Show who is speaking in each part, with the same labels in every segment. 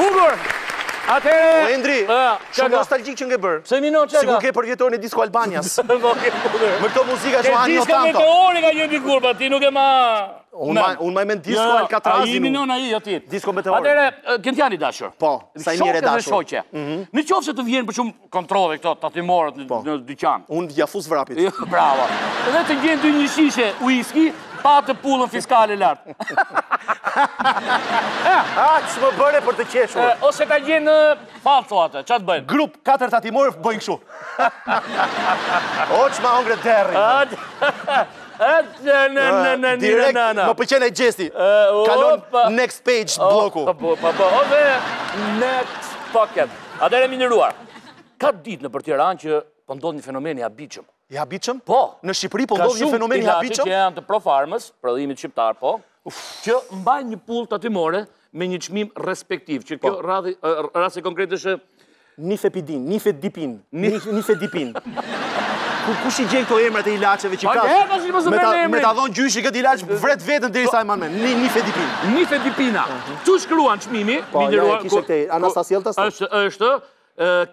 Speaker 1: Bukur! Atëre...
Speaker 2: O, Endri, shumë nostalgjik që nge bërë.
Speaker 1: Pse minon qega?
Speaker 2: Sigur ke përvjetorin e Disco Albanias. Me këto muzika që anjo
Speaker 1: Diska
Speaker 2: tanto.
Speaker 1: meteori ka jemi kur, pa ti nuk e ma...
Speaker 2: Unë ma men Disco Alcatrazin.
Speaker 1: A i minon a i ati.
Speaker 2: Disco meteori.
Speaker 1: Atëre, Gentiani dashur.
Speaker 2: Po, sa i mire dashur.
Speaker 1: Shoqe. Në qofë se të vjenë për shumë kontrole këto tatimorët në dyqan.
Speaker 2: Unë jafus vrapit.
Speaker 1: Bravo. Dhe të gjenë dy një shishe whisky, pa të pullën fiskale lartë.
Speaker 2: Që më bëre për të qeshur.
Speaker 1: Ose ta gjenë falë, thoate, që të bëjnë?
Speaker 2: Grup 4 tatimorë bëjnë këshu. O, që ma ongre derri. Direkt, më pëqen e gjesti. Kalon next page bloku.
Speaker 1: Ose next pocket. Atëre miniruar. Ka ditë në për Tiranë që pëndodh një fenomen i habitshëm.
Speaker 2: I habitshëm?
Speaker 1: Po.
Speaker 2: Në Shqipëri pëndodh një fenomen i habitshëm?
Speaker 1: Ka shumë pilati që janë të profarmës, prodhimit shqiptar, po, që mbajnë një pull tatimore me një çmim respektiv, që kjo rasti konkret është
Speaker 2: Nifepidin, nifedipin, nifedipin. Kush i gjen këto emrat e ilaçeve që ka? Me ta dhon gjyshi këtë ilaç vret vetën derisa e marr mend. Nifedipin.
Speaker 1: Nifedipina. Tu shkruan çmimi,
Speaker 2: minderuar. Po, kishte Anastasieltas.
Speaker 1: Është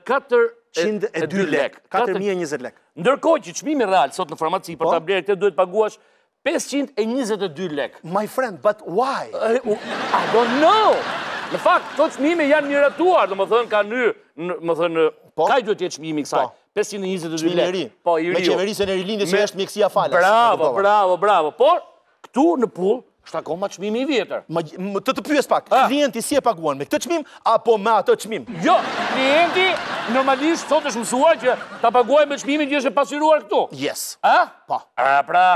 Speaker 1: 402 lek.
Speaker 2: 4020 lek.
Speaker 1: Ndërkohë që çmimi real sot në farmaci për ta blerë këtë duhet paguash 522 lek.
Speaker 2: My friend, but why?
Speaker 1: I don't know. Në fakt, këto çmime janë miratuar, domethënë kanë hyrë, domethënë, ka duhet të jetë çmimi i kësaj. 522 lek. Po, i ri.
Speaker 2: Me qeverisën e rilindjes që është mjekësia falas.
Speaker 1: Bravo. Por këtu në pull është akoma çmimi i vjetër.
Speaker 2: Të pyes pak, klienti si e paguan me këtë çmim apo me atë çmim?
Speaker 1: Jo, klienti normalisht sot është mësuar që ta paguajë me çmimin që është e pasyruar këtu.
Speaker 2: Yes.
Speaker 1: Po. Pra,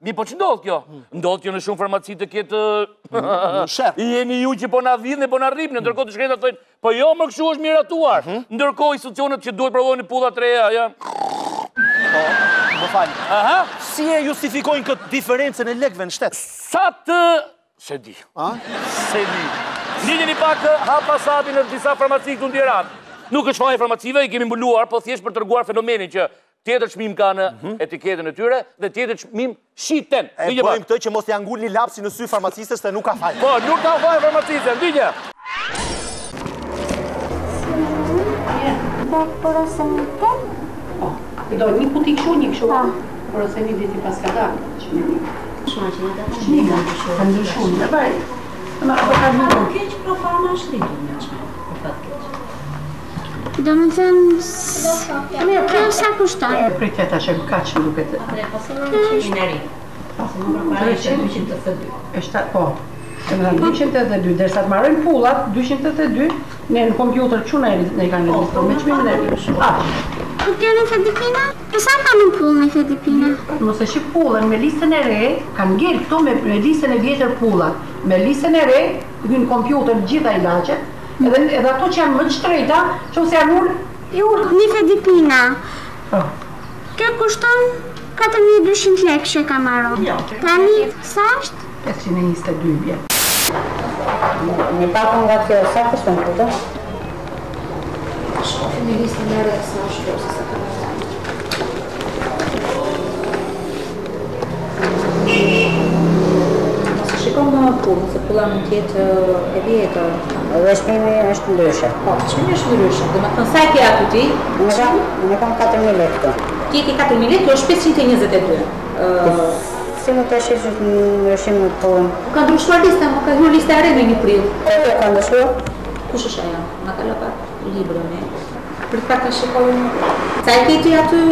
Speaker 1: po që ndodh kjo? Ndodh kjo në shumë farmaci të ketë... I jeni ju që po na vidhni, po na rripni, ndërkohë të shkretat thojnë, po jo më kështu është miratuar. Ndërkohë institucionet që duhet prodhojnë pullat reja, janë...
Speaker 2: Po, më falë. Si e justifikojnë këtë diferencën e lekve në shtetë?
Speaker 1: Sa të... Se di. Se di. Njëni pak hap pasapi në disa farmaci këtu në Tiranë. Nuk është faj farmacive, i kemi mbuluar, po thjesht për të treguar fenomenin që tjetër çmim ka në etiketën e tyre dhe tjetër çmim shiten.
Speaker 2: E bëjmë këtë që mos t'ja ngulni lapsi në sy farmacistës se nuk ka faj.
Speaker 1: Po, nuk ka faj farmacistës, ndinje.
Speaker 3: Porosenite? Po, do një kuti këshu, një këshu. Porosenit dhe ti pas ka da. Shma që një da të shmime. Ka ndryshu, në bëj. Ka keq pro farma shtritu një qme. Po fatë keq.
Speaker 4: Do me thënë... Kjo sa kushton?
Speaker 3: Pritet ashe ka që më duket. Mineri. Po. 282, derisa të marrojnë pullat, 282, ne në kompjuter që ne kanë registro me qmimin e rishë.
Speaker 4: Po kjo në Fedipina? Po sa ka në pull në Fedipina?
Speaker 3: Mos e shqip pullën me listën e re, kanë ngellë këto me listën e vjetër pullat. Me listën e re, hynë kompjuter gjitha ilaqet, edhe ato që janë më të shtrejta, që ose janë ullë,
Speaker 4: Një Fedipina. Kjo kushton 4200 lek që ka marrë. Tani, sa është?
Speaker 3: 522 bje.
Speaker 5: Një pakën nga kjo, sa kushton këtë?
Speaker 3: Shkofi me listën e re, sa është se sa të
Speaker 5: Shikon në pullë, se pulla mund tjetë e vjetër. Dhe shpimi është ndryshe.
Speaker 3: Po, shpimi është ndryshe. Dhe me thënë, sa e kja të ti?
Speaker 5: Në kam 4.000 lek këto.
Speaker 3: Ti e ke 4.000 lek, kjo është 522.
Speaker 5: Si më të shifë në ndryshim në pullën?
Speaker 3: Ka ndryshuar lista, më ka hyrë lista e re me një prill.
Speaker 5: Ka ndryshuar?
Speaker 3: Kush është aja? Ma ka lëpat librën e. Për të pak të shikojnë. Sa e ke ti aty?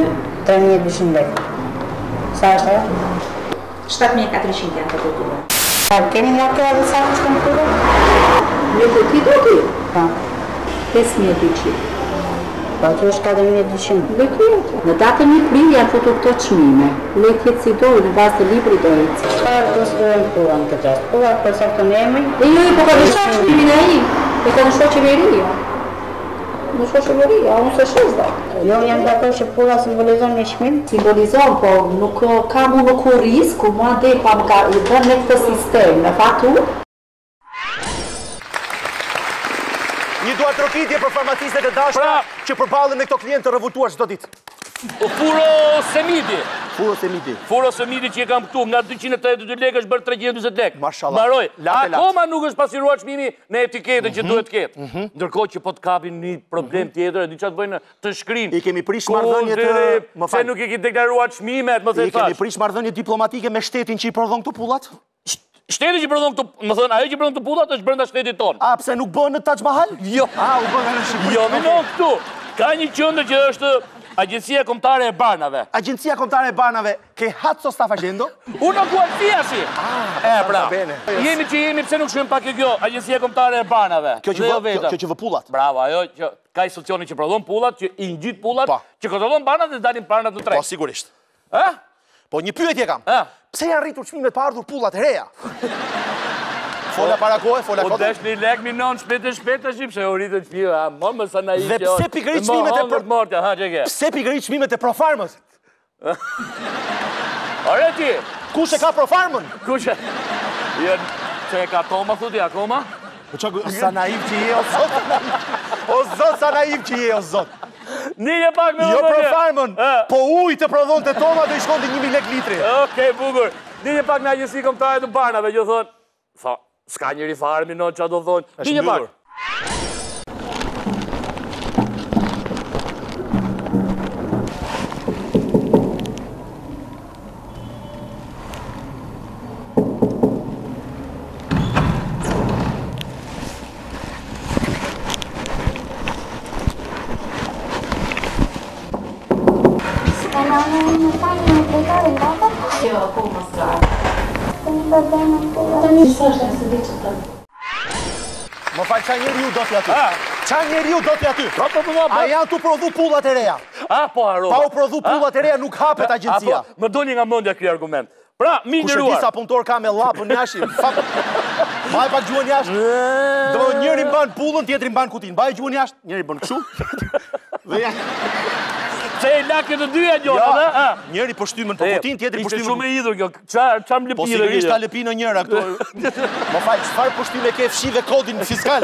Speaker 5: 3.200 lek. Sa është aja?
Speaker 3: 7.400 janë të të të.
Speaker 5: Kemi nga kjo edhe sa kushton këto?
Speaker 3: Në të ti do ti?
Speaker 5: Pa.
Speaker 3: 5.200.
Speaker 5: Pa, kjo është 4.200.
Speaker 3: Dhe kjetë. Në datën 1 prill janë futur këto çmime. Lekjet si dojnë në bazë të libri dojnë.
Speaker 5: Çfarë do s'dojnë pulla në këtë rast? Pulla përsa të nemi?
Speaker 3: Jo, po ka nështuar çmimin e ai. E ka nështuar qeveria. Nështuar qeveria, unë se shes da.
Speaker 5: Jo, jam dakord që pulla simbolizon një çmim?
Speaker 3: Simbolizon, po nuk ka mu nuk u risk, ku mua dhe pa më ka i dhe në këtë sistem. Në faktu,
Speaker 2: Një duar trokitje për farmacistët e dashura që përballen me këto klientë të revoltuar çdo ditë.
Speaker 1: Furosemidi.
Speaker 2: Furosemidi.
Speaker 1: Furosemidi që e kam këtu, nga 282 lekë është bërë 320 lekë.
Speaker 2: Mashallah.
Speaker 1: Mbaroj.
Speaker 2: Latë.
Speaker 1: Akoma nuk është pasiruar çmimi në etiketën që duhet të ketë. Ndërkohë që po të kapin një problem tjetër, di çfarë bëjnë të shkrinë.
Speaker 2: I kemi prish marrëdhënie të
Speaker 1: Se nuk i ke deklaruar çmimet, më
Speaker 2: I kemi prish marrëdhënie diplomatike me shtetin që i prodhon këtu pullat?
Speaker 1: Shteti që prodhon këtu, më thënë, ajo që prodhon këtu pullat është brenda shtetit tonë.
Speaker 2: A, pse nuk bën në Taj Mahal?
Speaker 1: Jo.
Speaker 2: U bën në Shqipëri.
Speaker 1: Jo, minon këtu. Ka një qendër që është Agjencia Kombëtare e Barnave.
Speaker 2: Agjencia Kombëtare e Barnave, che cazzo sta facendo?
Speaker 1: Uno qualsiasi. Pra. Jemi që jemi, pse nuk shkojmë pak kjo Agjencia Kombëtare e Barnave.
Speaker 2: Kjo që vë pullat.
Speaker 1: Bravo, ajo që ka institucioni që prodhon pullat, që i ngjit pullat, që kontrollon banat dhe dalin banat në treg.
Speaker 2: Po, sigurisht.
Speaker 1: Ë?
Speaker 2: Po, një pyetje kam. Pse janë rritur çmimet pa ardhur pullat e reja? Fola para kohë, fola kohë.
Speaker 1: Po desh një lek minon shpejt tash pse u rritën çmimet, më sa na i.
Speaker 2: Dhe pse pikërisht çmimet e
Speaker 1: mortë, ha çeke.
Speaker 2: Pse pikërisht çmimet e Profarmës?
Speaker 1: Ore ti,
Speaker 2: kush e ka Profarmën?
Speaker 1: Kush e? Jo, se ka Toma thotë akoma?
Speaker 2: Po çka sa naiv që je o zot. O zot sa naiv që je o zot.
Speaker 1: Nije pak me
Speaker 2: Jo Profarmën, po ujë të prodhonte Toma do i shkonte 1000 lekë litri.
Speaker 1: Okej, bukur. Nije pak me Agjencinë Kombëtare të Barnave, që thonë, tha, s'ka njëri farë minon çfarë do thonë. Nije pak.
Speaker 3: Jo, akoma s'ka. Tani s'është se di çfarë.
Speaker 2: Më fal, çfarë njeriu do ti aty? Çfarë njeriu do ti aty? A janë tu prodhu pullat e reja?
Speaker 1: Po harrova.
Speaker 2: Pa u prodhu pullat e reja nuk hapet agjencia.
Speaker 1: Më doli nga mendja ky argument. Pra, mi
Speaker 2: nderuar. Kush e di sa punëtor ka me llapën jashtë? Mbaj pak gjuhën jashtë. Do njëri mban pullën, tjetri mban kutinë. Mbaj gjuhën jashtë, njëri bën kështu. Dhe ja.
Speaker 1: Se e lakë të dyja gjona, ha?
Speaker 2: Njëri po shtymën po kutinë, tjetri po shtymën.
Speaker 1: Ishte shumë e idhur kjo. Çfarë lëpirë?
Speaker 2: Po sigurisht ta lëpinë njëra këto. Më fal, çfarë po shtymë ke fshive kodin fiskal?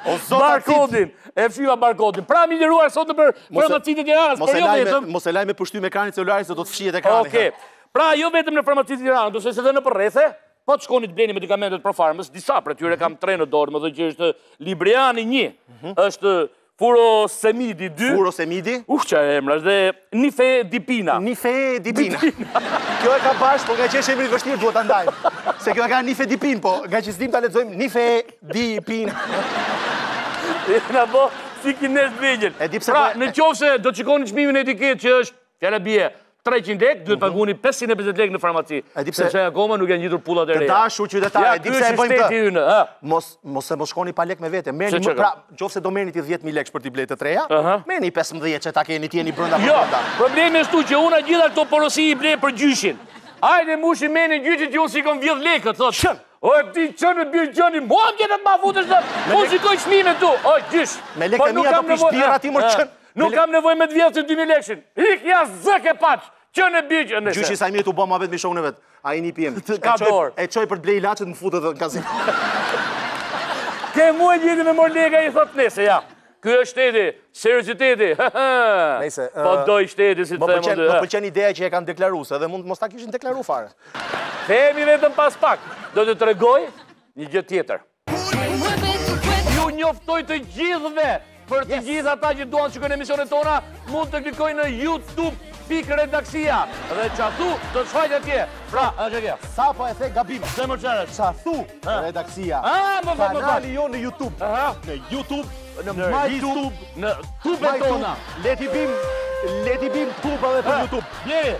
Speaker 2: O zot,
Speaker 1: barkodin. E fshiva barkodin. Pra mi nderuar sot në farmacitë e Tiranës, por jo vetëm.
Speaker 2: Mos e laj me pushtymë ekranin celularit se do të fshihet ekrani.
Speaker 1: Okej. Pra jo vetëm në farmacitë e Tiranës, do se edhe në përrethë, po të shkoni të bleni medikamentet Profarmës, disa prej tyre kam 3 në dorë, më thënë që është Libriani 1, është Furosemidi 2.
Speaker 2: Furosemidi?
Speaker 1: Çfarë emra, dhe Nifedipina.
Speaker 2: Nifedipina. Kjo e ka bash, po nga që është emri i vështirë duhet ta ndajmë. Se kjo e ka Nifedipin, po nga që s'dim ta lexojmë Nifedipina.
Speaker 1: Na bo si kines vegjël. Pra, në qofse do të shikoni çmimin e etiketë që është fjala bie 300 lekë, duhet paguni 550 lekë në farmaci. Sepse akoma nuk janë ngjitur pullat e reja.
Speaker 2: Të dashur qytetarë, e di pse e bëjmë këtë. Mos shkoni pa lekë me vete. Merrni më pra, nëse do merrni ti 10000 lekë për ti bletë të treja, merrni 15 që ta keni ti jeni brenda.
Speaker 1: Jo, problemi është që unë gjitha këto porosi i blej për gjyshin. Hajde mushi meni gjyshin që unë sikon 10 lekë, thotë. O ti çon e bie gjoni, mua më ma futesh në. Unë sikoj çmimin tu. O gjysh.
Speaker 2: Me lekë mia do pish birra ti më çon.
Speaker 1: Nuk kam nevojë me të vjetë 2000 lekëshin. Ik ja zëk e paç. Që në bigjë nëse.
Speaker 2: Gjyshi sa mirë tu bë ma vetë me shokun e vet. Ai një PM.
Speaker 1: Ka dorë.
Speaker 2: E çoj për të blej ilaçet më futet në kazinë.
Speaker 1: Ke mua gjeti me mor lega i thot nese ja. Ky është shteti, serioziteti.
Speaker 2: Nëse.
Speaker 1: Po doj shteti si të them unë.
Speaker 2: Më pëlqen ideja që e kanë deklaruar, edhe mund mos ta kishin deklaruar fare.
Speaker 1: Themi vetëm pas pak. Do të tregoj një gjë tjetër. Ju njoftoj të gjithëve. Për të gjithë ata që duan të shikojnë emisionet tona, mund të klikojnë në YouTube.redaksia. Dhe çatu do të shfaqet atje. Pra, është kjo.
Speaker 2: Sa po e the gabim.
Speaker 1: Se më çfarë?
Speaker 2: Çatu redaksia.
Speaker 1: Më
Speaker 2: kanali jo në YouTube. Në YouTube, në YouTube,
Speaker 1: në tube tona.
Speaker 2: Le t'i bim tube edhe për YouTube.
Speaker 1: Bie.